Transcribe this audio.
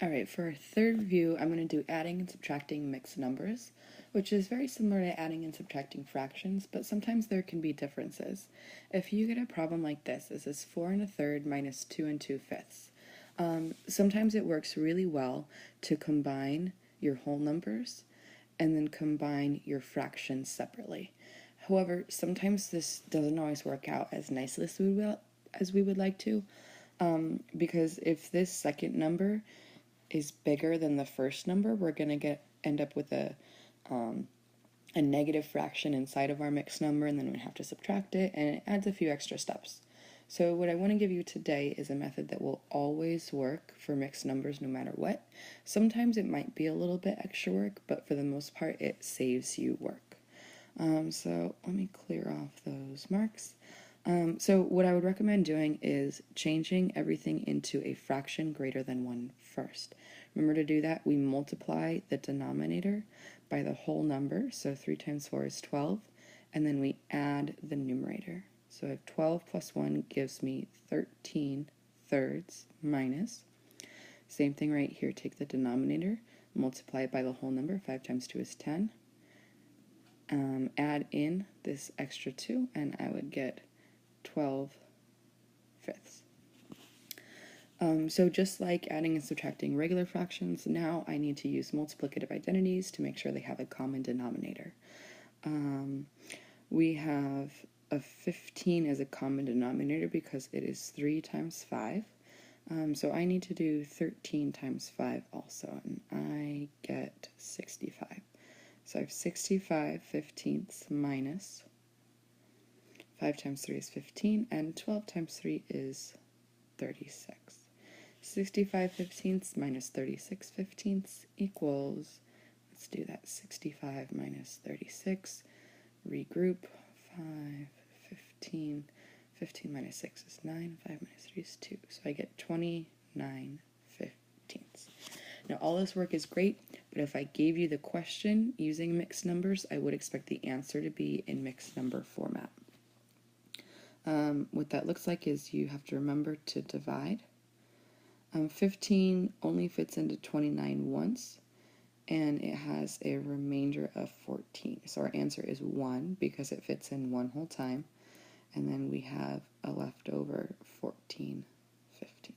Alright, for our third view, I'm going to do adding and subtracting mixed numbers, which is very similar to adding and subtracting fractions, but sometimes there can be differences. If you get a problem like this is 4 1/3 minus 2 2/5. Sometimes it works really well to combine your whole numbers and then combine your fractions separately. However, sometimes this doesn't always work out as nicely as we would like to, because if this second number is bigger than the first number, we're going to end up with a negative fraction inside of our mixed number, and then we have to subtract it, and it adds a few extra steps. So what I want to give you today is a method that will always work for mixed numbers no matter what. Sometimes it might be a little bit extra work, but for the most part it saves you work. So let me clear off those marks. So what I would recommend doing is changing everything into a fraction greater than 1 first. Remember to do that, we multiply the denominator by the whole number, so 3 times 4 is 12, and then we add the numerator. So I have 12 plus 1 gives me 13 thirds minus, same thing right here, take the denominator, multiply it by the whole number, 5 times 2 is 10, add in this extra 2, and I would get 12 fifths. So just like adding and subtracting regular fractions, now I need to use multiplicative identities to make sure they have a common denominator. We have a 15 as a common denominator because it is 3 times 5. So I need to do 13 times 5 also, and I get 65. So I have 65 fifteenths minus 5 times 3 is 15, and 12 times 3 is 36. 65 fifteenths minus 36 fifteenths equals, let's do that, 65 minus 36, regroup, 5, 15, 15 minus 6 is 9, 5 minus 3 is 2, so I get 29 fifteenths. Now all this work is great, but if I gave you the question using mixed numbers, I would expect the answer to be in mixed number format. What that looks like is you have to remember to divide. 15 only fits into 29 once, and it has a remainder of 14. So our answer is 1 because it fits in one whole time, and then we have a leftover 14 15.